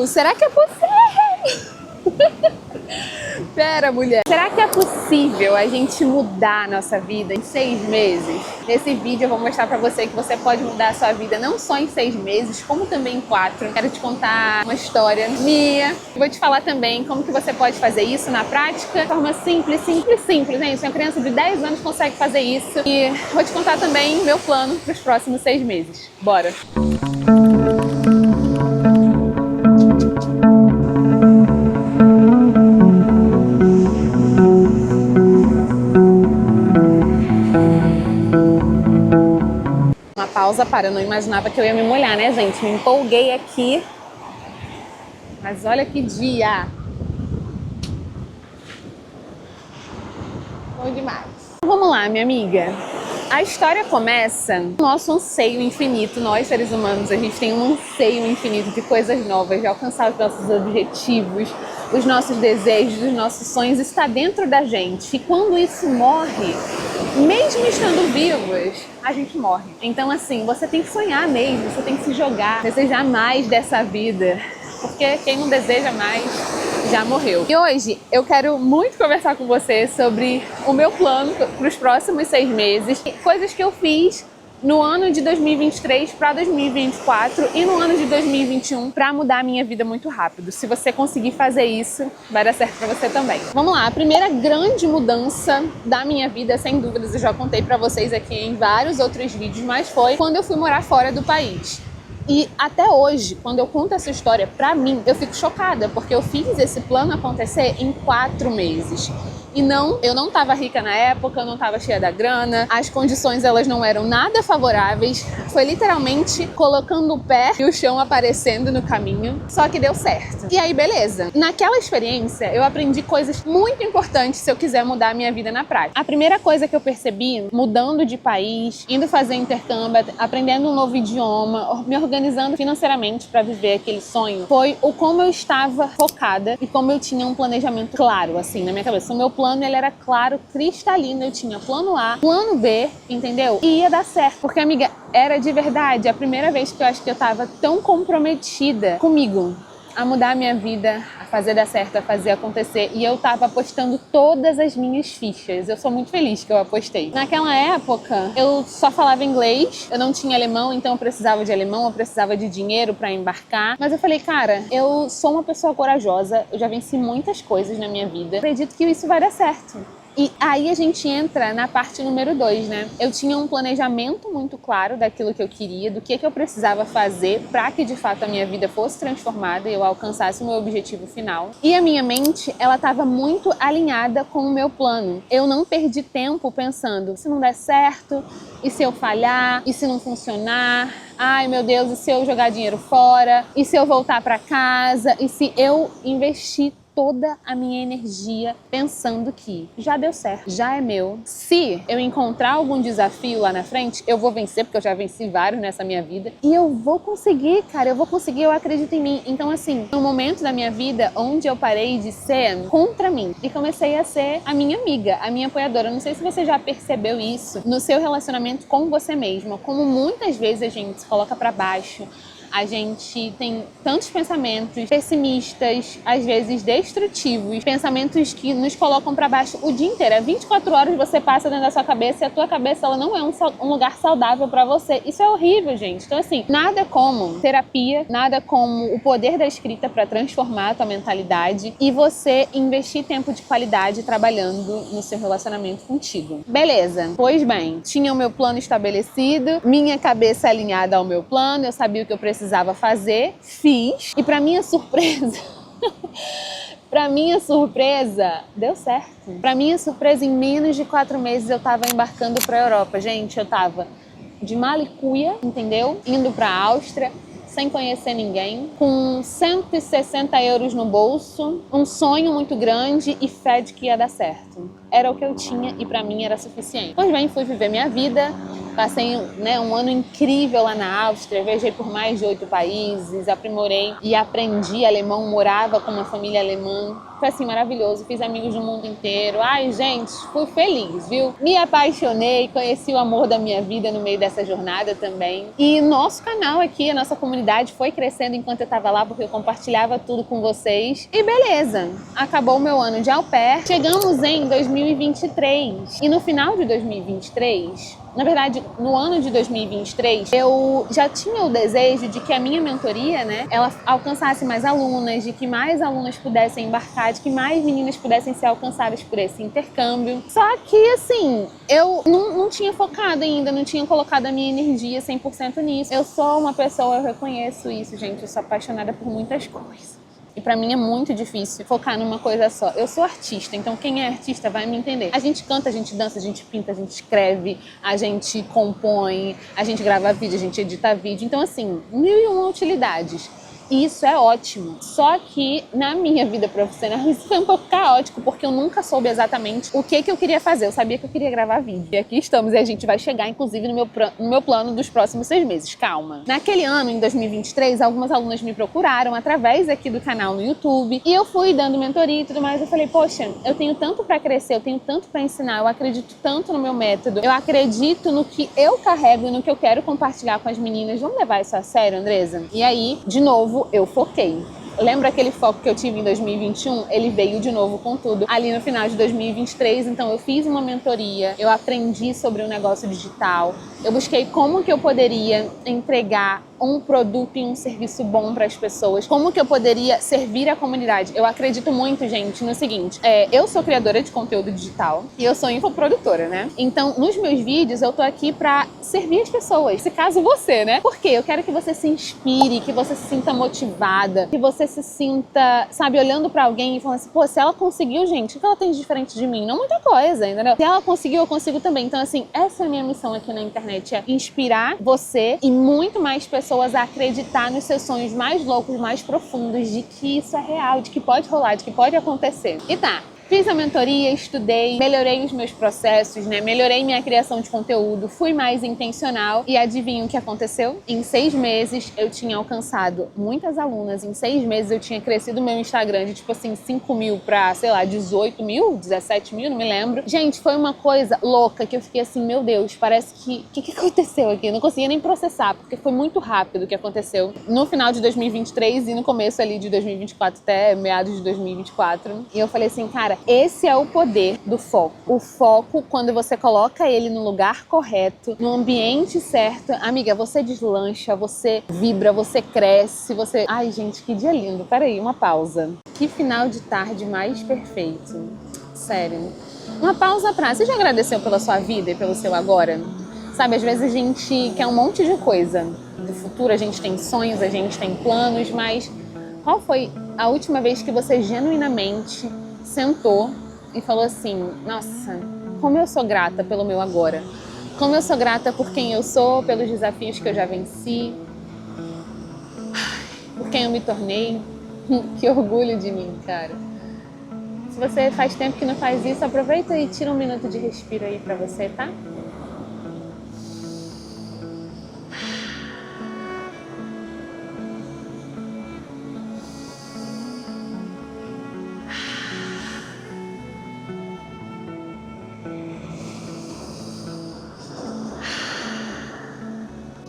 será que é possível? Pera, mulher. Será que é possível a gente mudar a nossa vida em 6 meses? Nesse vídeo eu vou mostrar pra você que você pode mudar a sua vida não só em 6 meses, como também em 4. Quero te contar uma história minha. Vou te falar também como que você pode fazer isso na prática, de forma simples, gente. Uma criança de 10 anos consegue fazer isso. E vou te contar também meu plano para os próximos 6 meses. Bora! Pausa para, eu não imaginava que eu ia me molhar, né, gente? Me empolguei aqui. Mas olha que dia! Bom demais. Vamos lá, minha amiga. A história começa no nosso anseio infinito. Nós, seres humanos, a gente tem um anseio infinito de coisas novas, de alcançar os nossos objetivos, os nossos desejos, os nossos sonhos. Está dentro da gente. E quando isso morre, mesmo estando vivos, a gente morre. Então, assim, você tem que sonhar mesmo, você tem que se jogar, desejar mais dessa vida. Porque quem não deseja mais, já morreu. E hoje eu quero muito conversar com você sobre o meu plano para os próximos 6 meses. Coisas que eu fiz no ano de 2023 para 2024 e no ano de 2021 para mudar a minha vida muito rápido. Se você conseguir fazer isso, vai dar certo para você também. Vamos lá, a primeira grande mudança da minha vida, sem dúvidas, eu já contei para vocês aqui em vários outros vídeos, mas foi quando eu fui morar fora do país. E até hoje, quando eu conto essa história pra mim, eu fico chocada, porque eu fiz esse plano acontecer em 4 meses. E não, eu não estava rica na época, eu não estava cheia da grana, as condições elas não eram nada favoráveis. Foi literalmente colocando o pé e o chão aparecendo no caminho, só que deu certo. E aí, beleza. Naquela experiência, eu aprendi coisas muito importantes se eu quiser mudar a minha vida na prática. A primeira coisa que eu percebi, mudando de país, indo fazer intercâmbio, aprendendo um novo idioma, me organizando financeiramente para viver aquele sonho, foi o como eu estava focada e como eu tinha um planejamento claro, assim, na minha cabeça. O meu plano, ele era claro, cristalino. Eu tinha plano A, plano B, entendeu? E ia dar certo. Porque, amiga, era de verdade a primeira vez que eu acho que eu tava tão comprometida comigo, a mudar a minha vida, a fazer dar certo, a fazer acontecer. E eu tava apostando todas as minhas fichas. Eu sou muito feliz que eu apostei. Naquela época, eu só falava inglês, eu não tinha alemão, então eu precisava de alemão, eu precisava de dinheiro pra embarcar. Mas eu falei, cara, eu sou uma pessoa corajosa, eu já venci muitas coisas na minha vida. Acredito que isso vai dar certo. E aí a gente entra na parte número 2, né? Eu tinha um planejamento muito claro daquilo que eu queria, do que eu precisava fazer para que de fato a minha vida fosse transformada e eu alcançasse o meu objetivo final. E a minha mente, ela estava muito alinhada com o meu plano. Eu não perdi tempo pensando, se não der certo, e se eu falhar, e se não funcionar, ai meu Deus, e se eu jogar dinheiro fora, e se eu voltar para casa, e se eu investir toda a minha energia pensando que já deu certo, já é meu. Se eu encontrar algum desafio lá na frente, eu vou vencer, porque eu já venci vários nessa minha vida. E eu vou conseguir, cara, eu vou conseguir, eu acredito em mim. Então, assim, no momento da minha vida onde eu parei de ser contra mim e comecei a ser a minha amiga, a minha apoiadora. Não sei se você já percebeu isso no seu relacionamento com você mesma, como muitas vezes a gente se coloca pra baixo. A gente tem tantos pensamentos pessimistas, às vezes destrutivos, pensamentos que nos colocam para baixo o dia inteiro. 24 horas você passa dentro da sua cabeça e a tua cabeça ela não é um lugar saudável para você. Isso é horrível, gente. Então, assim, nada como terapia, nada como o poder da escrita para transformar a tua mentalidade e você investir tempo de qualidade trabalhando no seu relacionamento contigo. Beleza. Pois bem, tinha o meu plano estabelecido, minha cabeça alinhada ao meu plano, eu sabia o que eu precisava fazer, fiz, e para minha surpresa, deu certo. Para minha surpresa, em menos de 4 meses eu estava embarcando para a Europa. Gente, eu estava de mala e cuia, entendeu? Indo para a Áustria, sem conhecer ninguém, com 160 euros no bolso, um sonho muito grande e fé de que ia dar certo. Era o que eu tinha e para mim era suficiente. Pois bem, fui viver minha vida, Passei, né, um ano incrível lá na Áustria, viajei por mais de 8 países, aprimorei e aprendi alemão, morava com uma família alemã. Foi assim, maravilhoso, fiz amigos do mundo inteiro. Ai, gente, fui feliz, viu? Me apaixonei, conheci o amor da minha vida no meio dessa jornada também. E nosso canal aqui, a nossa comunidade foi crescendo enquanto eu tava lá, porque eu compartilhava tudo com vocês. E beleza, acabou o meu ano de au pair. Chegamos em 2023. E no final de 2023... Na verdade, no ano de 2023, eu já tinha o desejo de que a minha mentoria, né, ela alcançasse mais alunas, de que mais alunas pudessem embarcar, de que mais meninas pudessem ser alcançadas por esse intercâmbio. Só que, assim, eu não tinha focado ainda, não tinha colocado a minha energia 100% nisso. Eu sou uma pessoa, eu reconheço isso, gente, eu sou apaixonada por muitas coisas. E pra mim é muito difícil focar numa coisa só. Eu sou artista, então quem é artista vai me entender. A gente canta, a gente dança, a gente pinta, a gente escreve, a gente compõe, a gente grava vídeo, a gente edita vídeo. Então, assim, 1001 utilidades. E isso é ótimo. Só que na minha vida profissional isso foi um pouco caótico, porque eu nunca soube exatamente o que eu queria fazer. Eu sabia que eu queria gravar vídeo. E aqui estamos, e a gente vai chegar, inclusive, no meu plano dos próximos 6 meses. Calma. Naquele ano, em 2023, algumas alunas me procuraram através aqui do canal no YouTube. E eu fui dando mentoria e tudo mais. Eu falei, poxa, eu tenho tanto pra crescer, eu tenho tanto pra ensinar, eu acredito tanto no meu método, eu acredito no que eu carrego e no que eu quero compartilhar com as meninas. Vamos levar isso a sério, Andresa? E aí, de novo, eu foquei. Lembra aquele foco que eu tive em 2021? Ele veio de novo com tudo ali no final de 2023. Então eu fiz uma mentoria, eu aprendi sobre o negócio digital, eu busquei como que eu poderia entregar um produto e um serviço bom para as pessoas, como que eu poderia servir a comunidade. Eu acredito muito, gente, no seguinte, eu sou criadora de conteúdo digital e eu sou infoprodutora, né? Então, nos meus vídeos, eu tô aqui para servir as pessoas, se caso você, né? Porque eu quero que você se inspire, que você se sinta motivada, que você se sinta, sabe, olhando para alguém e falando assim, pô, se ela conseguiu, gente, o que ela tem de diferente de mim? Não muita coisa, entendeu? Se ela conseguiu, eu consigo também. Então, assim, essa é a minha missão aqui na internet, é inspirar você e muito mais pessoas a acreditar nos seus sonhos mais loucos, mais profundos, de que isso é real, de que pode rolar, de que pode acontecer. E tá. Fiz a mentoria, estudei, melhorei os meus processos, né? Melhorei minha criação de conteúdo, fui mais intencional e adivinha o que aconteceu? Em 6 meses eu tinha alcançado muitas alunas, em 6 meses eu tinha crescido o meu Instagram de tipo assim 5 mil pra, sei lá, 18 mil, 17 mil, não me lembro. Gente, foi uma coisa louca que eu fiquei assim, meu Deus, parece que... O que aconteceu aqui? Eu não conseguia nem processar, porque foi muito rápido o que aconteceu no final de 2023 e no começo ali de 2024 até meados de 2024. E eu falei assim, cara, esse é o poder do foco. O foco, quando você coloca ele no lugar correto, no ambiente certo, amiga, você deslancha, você vibra, você cresce, você... Ai, gente, que dia lindo. Peraí, uma pausa. Que final de tarde mais perfeito. Sério. Uma pausa pra... Você já agradeceu pela sua vida e pelo seu agora? Sabe, às vezes a gente quer um monte de coisa. Do futuro a gente tem sonhos, a gente tem planos, mas qual foi a última vez que você genuinamente sentou e falou assim, nossa, como eu sou grata pelo meu agora, como eu sou grata por quem eu sou, pelos desafios que eu já venci, por quem eu me tornei. Que orgulho de mim, cara. Se você faz tempo que não faz isso, aproveita e tira um minuto de respiro aí pra você, tá?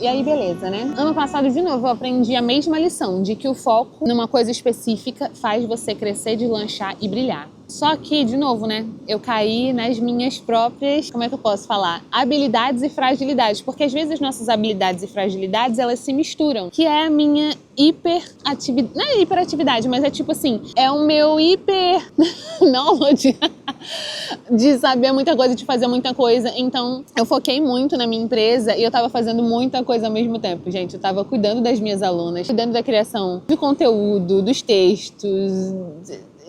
E aí, beleza, né? Ano passado, de novo, eu aprendi a mesma lição, de que o foco numa coisa específica faz você crescer, deslanchar e brilhar. Só que, de novo, né, eu caí nas minhas próprias, como é que eu posso falar? Habilidades e fragilidades, porque às vezes as nossas habilidades e fragilidades, elas se misturam, que é a minha hiperatividade, não é hiperatividade, mas é tipo assim, é o meu hiper knowledge de saber muita coisa, de fazer muita coisa. Então, eu foquei muito na minha empresa e eu tava fazendo muita coisa ao mesmo tempo, gente. Eu tava cuidando das minhas alunas, cuidando da criação do conteúdo, dos textos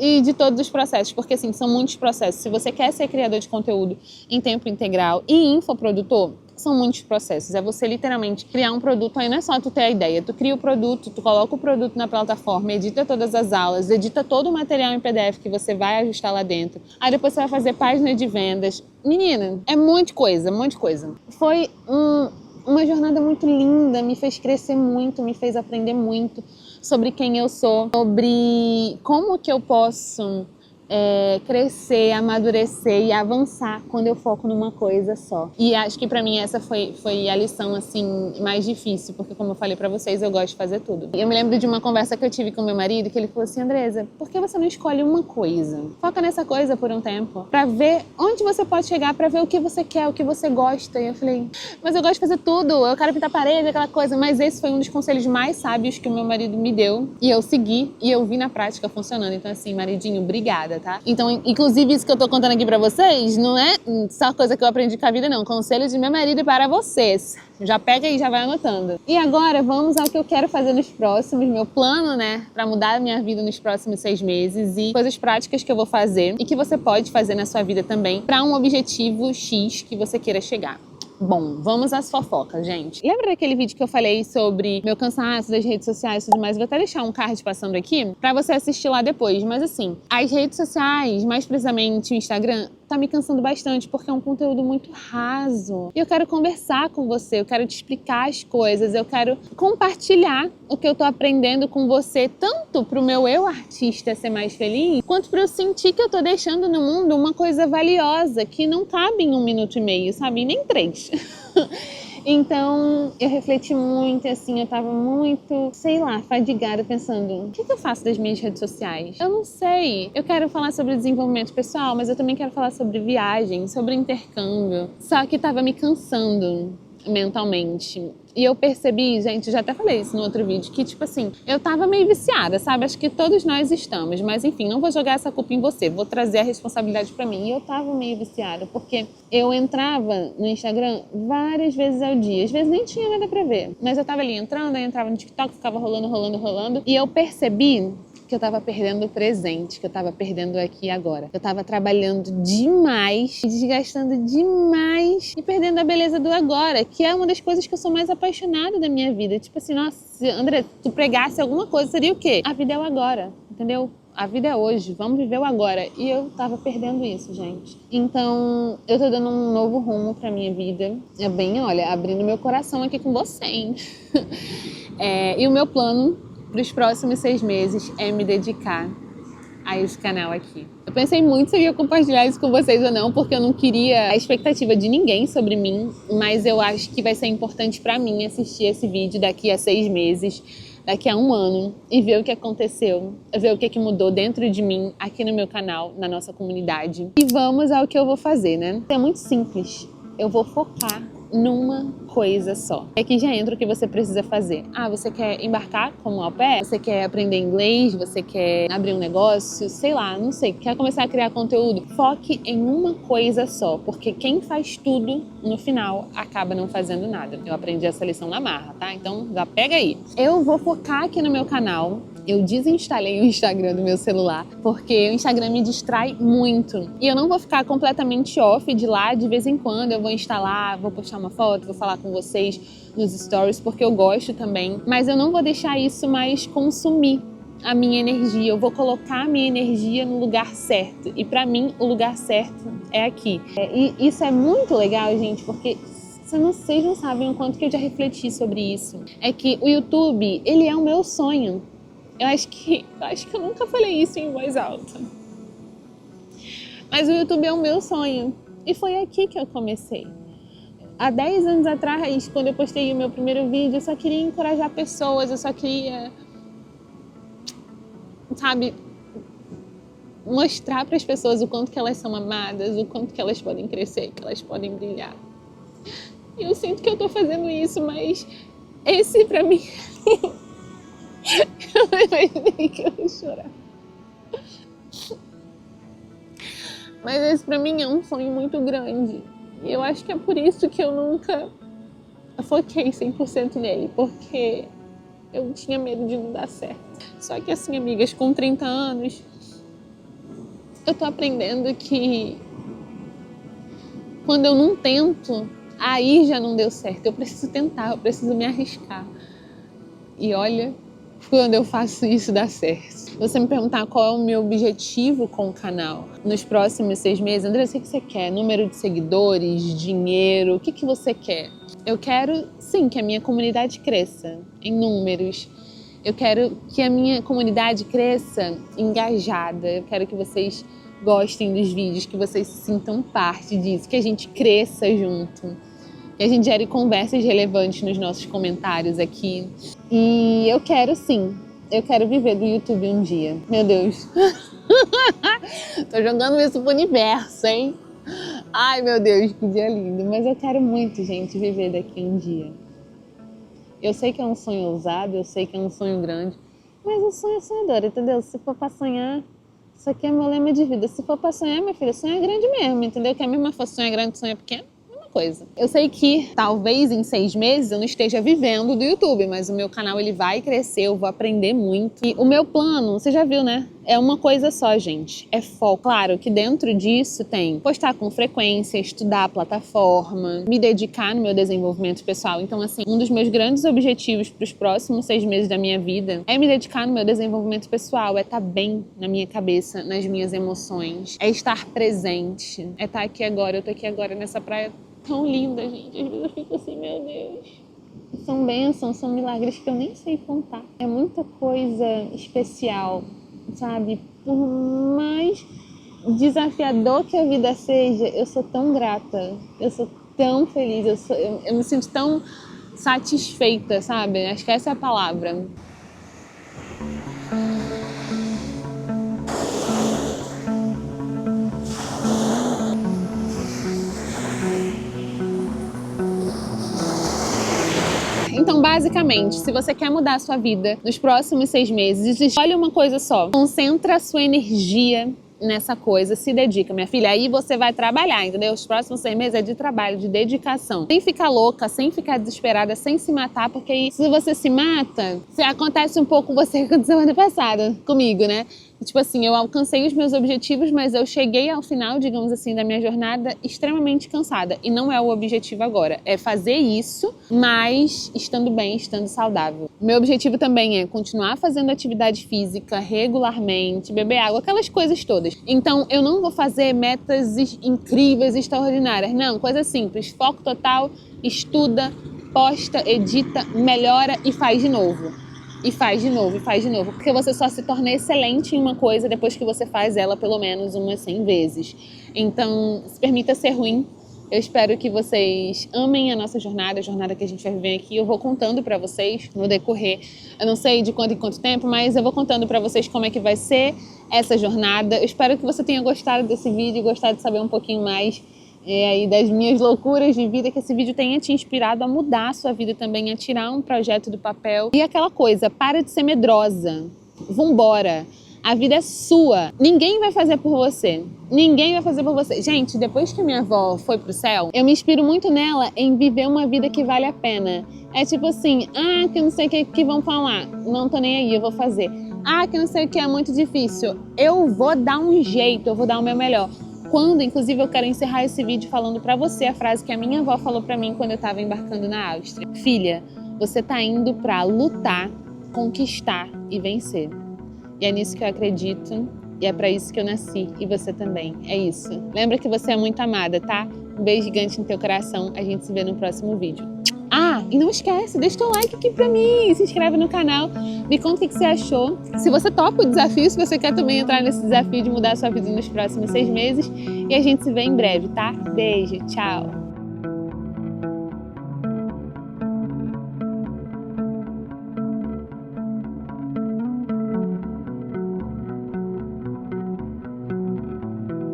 e de todos os processos, porque assim, são muitos processos. Se você quer ser criador de conteúdo em tempo integral e infoprodutor, são muitos processos. É você literalmente criar um produto, aí não é só tu ter a ideia, tu cria o produto, tu coloca o produto na plataforma, edita todas as aulas, edita todo o material em PDF que você vai ajustar lá dentro. Aí depois você vai fazer página de vendas, menina, é um monte de coisa, um monte de coisa. Foi uma jornada muito linda, me fez crescer muito, me fez aprender muito sobre quem eu sou, sobre como que eu posso crescer, amadurecer e avançar quando eu foco numa coisa só. E acho que pra mim essa foi a lição assim mais difícil, porque como eu falei pra vocês, eu gosto de fazer tudo. Eu me lembro de uma conversa que eu tive com meu marido, que ele falou assim: Andresa, por que você não escolhe uma coisa? Foca nessa coisa por um tempo, pra ver onde você pode chegar, pra ver o que você quer, o que você gosta. E eu falei, mas eu gosto de fazer tudo, eu quero pintar parede, aquela coisa. Mas esse foi um dos conselhos mais sábios que o meu marido me deu, e eu segui, e eu vi na prática funcionando. Então assim, maridinho, obrigada, tá? Então, inclusive, isso que eu tô contando aqui pra vocês não é só coisa que eu aprendi com a vida, não. Conselho de meu marido para vocês. Já pega aí, já vai anotando. E agora, vamos ao que eu quero fazer nos próximos, meu plano, né, pra mudar a minha vida nos próximos 6 meses e coisas práticas que eu vou fazer e que você pode fazer na sua vida também pra um objetivo X que você queira chegar. Bom, vamos às fofocas, gente. Lembra daquele vídeo que eu falei sobre meu cansaço das redes sociais e tudo mais? Vou até deixar um card passando aqui pra você assistir lá depois. Mas assim, as redes sociais, mais precisamente o Instagram, tá me cansando bastante porque é um conteúdo muito raso. E eu quero conversar com você, eu quero te explicar as coisas, eu quero compartilhar o que eu tô aprendendo com você, tanto pro meu eu artista ser mais feliz, quanto pra eu sentir que eu tô deixando no mundo uma coisa valiosa que não cabe em 1 minuto e meio, sabe? Nem 3. Então, eu refleti muito, assim, eu tava muito, sei lá, fadigada, pensando, o que eu faço das minhas redes sociais? Eu não sei. Eu quero falar sobre desenvolvimento pessoal, mas eu também quero falar sobre viagem, sobre intercâmbio. Só que tava me cansando mentalmente. E eu percebi, gente, já até falei isso no outro vídeo, que tipo assim, eu tava meio viciada, sabe? Acho que todos nós estamos, mas enfim, não vou jogar essa culpa em você, vou trazer a responsabilidade pra mim. E eu tava meio viciada, porque eu entrava no Instagram várias vezes ao dia, às vezes nem tinha nada pra ver, mas eu tava ali entrando, aí entrava no TikTok, ficava rolando, e eu percebi que eu tava perdendo o presente, que eu tava perdendo aqui e agora. Eu tava trabalhando demais, desgastando demais e perdendo a beleza do agora, que é uma das coisas que eu sou mais apaixonada da minha vida. Tipo assim, nossa, André, se tu pregasse alguma coisa, seria o quê? A vida é o agora, entendeu? A vida é hoje, vamos viver o agora. E eu tava perdendo isso, gente. Então, eu tô dando um novo rumo pra minha vida. É bem, olha, abrindo meu coração aqui com você, hein? E o meu plano para os próximos 6 meses é me dedicar a esse canal aqui. Eu pensei muito se eu ia compartilhar isso com vocês ou não, porque eu não queria a expectativa de ninguém sobre mim, mas eu acho que vai ser importante para mim assistir esse vídeo daqui a 6 meses, daqui a 1 ano, e ver o que aconteceu, ver o que mudou dentro de mim, aqui no meu canal, na nossa comunidade. E vamos ao que eu vou fazer, né? É muito simples. Eu vou focar numa coisa só. Aqui já entra o que você precisa fazer. Você quer embarcar como au pair? Você quer aprender inglês? Você quer abrir um negócio? Sei lá, não sei. Quer começar a criar conteúdo? Foque em uma coisa só, porque quem faz tudo, no final, acaba não fazendo nada. Eu aprendi essa lição na marra, tá? Então, já pega aí. Eu vou focar aqui no meu canal. Eu desinstalei o Instagram do meu celular, porque o Instagram me distrai muito. E eu não vou ficar completamente off de lá, de vez em quando eu vou instalar, vou postar uma foto, vou falar com vocês nos stories, porque eu gosto também. Mas eu não vou deixar isso mais consumir a minha energia. Eu vou colocar a minha energia no lugar certo. E pra mim, o lugar certo é aqui. E isso é muito legal, gente, porque vocês não sabem o quanto que eu já refleti sobre isso. É que o YouTube, ele é o meu sonho. Eu acho que eu nunca falei isso em voz alta. Mas o YouTube é o meu sonho. E foi aqui que eu comecei. Há 10 anos atrás, quando eu postei o meu primeiro vídeo, eu só queria encorajar pessoas, eu só queria, sabe, mostrar para as pessoas o quanto que elas são amadas, o quanto que elas podem crescer, que elas podem brilhar. E eu sinto que eu tô fazendo isso, mas esse pra mim... Eu não imaginei que eu ia chorar. Mas esse pra mim é um sonho muito grande. E eu acho que é por isso que eu nunca foquei 100% nele. Porque eu tinha medo de não dar certo. Só que assim, amigas, com 30 anos, eu tô aprendendo que quando eu não tento, aí já não deu certo. Eu preciso tentar, eu preciso me arriscar. E olha... quando eu faço isso, dá certo. Você me perguntar qual é o meu objetivo com o canal nos próximos 6 meses, Andressa, o que você quer? Número de seguidores, dinheiro, o que você quer? Eu quero, sim, que a minha comunidade cresça em números. Eu quero que a minha comunidade cresça engajada. Eu quero que vocês gostem dos vídeos, que vocês se sintam parte disso, que a gente cresça junto, que a gente gere conversas relevantes nos nossos comentários aqui. E eu quero, sim, eu quero viver do YouTube um dia. Meu Deus. Tô jogando isso pro universo, hein? Ai, meu Deus, que dia lindo. Mas eu quero muito, gente, viver daqui um dia. Eu sei que é um sonho ousado, eu sei que é um sonho grande, mas o sonho é sonhador, entendeu? Se for pra sonhar, isso aqui é meu lema de vida. Se for pra sonhar, minha filha, sonha grande mesmo, entendeu? Que a mesma for sonhar grande, sonha pequeno. Coisa. Eu sei que talvez em 6 meses eu não esteja vivendo do YouTube, mas o meu canal ele vai crescer, eu vou aprender muito. E o meu plano, você já viu, né? É uma coisa só, gente. É foco. Claro que dentro disso tem postar com frequência, estudar a plataforma, me dedicar no meu desenvolvimento pessoal. Então, assim, um dos meus grandes objetivos para os próximos 6 meses da minha vida é me dedicar no meu desenvolvimento pessoal, é estar bem na minha cabeça, nas minhas emoções, é estar presente, é estar aqui agora. Eu tô aqui agora nessa praia tão linda, gente. Às vezes eu fico assim, meu Deus. São bênçãos, são milagres que eu nem sei contar. É muita coisa especial, sabe? Por mais desafiador que a vida seja, eu sou tão grata. Eu sou tão feliz. Eu me sinto tão satisfeita, sabe? Acho que essa é a palavra. Então, basicamente, se você quer mudar a sua vida nos próximos 6 meses, escolhe uma coisa só. Concentra a sua energia nessa coisa, se dedica, minha filha. Aí você vai trabalhar, entendeu? Os próximos 6 meses é de trabalho, de dedicação. Sem ficar louca, sem ficar desesperada, sem se matar, porque aí, se você se mata, acontece um pouco você que aconteceu ano passado comigo, né? Tipo assim, eu alcancei os meus objetivos, mas eu cheguei ao final, digamos assim, da minha jornada extremamente cansada. E não é o objetivo agora. É fazer isso, mas estando bem, estando saudável. Meu objetivo também é continuar fazendo atividade física regularmente, beber água, aquelas coisas todas. Então, eu não vou fazer metas incríveis, extraordinárias. Não, coisa simples. Foco total, estuda, posta, edita, melhora e faz de novo. E faz de novo, e faz de novo. Porque você só se torna excelente em uma coisa depois que você faz ela pelo menos umas 100 vezes. Então, se permita ser ruim. Eu espero que vocês amem a nossa jornada, a jornada que a gente vai viver aqui. Eu vou contando pra vocês no decorrer, eu não sei de quanto em quanto tempo, mas eu vou contando pra vocês como é que vai ser essa jornada. Eu espero que você tenha gostado desse vídeo, gostado de saber um pouquinho mais aí das minhas loucuras de vida, que esse vídeo tenha te inspirado a mudar a sua vida também, a tirar um projeto do papel. E aquela coisa, para de ser medrosa, vambora, a vida é sua, ninguém vai fazer por você, ninguém vai fazer por você. Gente, depois que a minha avó foi pro céu, eu me inspiro muito nela em viver uma vida que vale a pena. É tipo assim, que eu não sei o que vão falar, não tô nem aí, eu vou fazer. Que eu não sei o que é muito difícil, eu vou dar um jeito, eu vou dar o meu melhor. Quando, inclusive, eu quero encerrar esse vídeo falando pra você a frase que a minha avó falou pra mim quando eu tava embarcando na Áustria. Filha, você tá indo pra lutar, conquistar e vencer. E é nisso que eu acredito e é pra isso que eu nasci e você também. É isso. Lembra que você é muito amada, tá? Um beijo gigante no teu coração. A gente se vê no próximo vídeo. E não esquece, deixa teu like aqui pra mim, se inscreve no canal, me conta o que você achou. Se você topa o desafio, se você quer também entrar nesse desafio de mudar a sua vida nos próximos 6 meses. E a gente se vê em breve, tá? Beijo, tchau!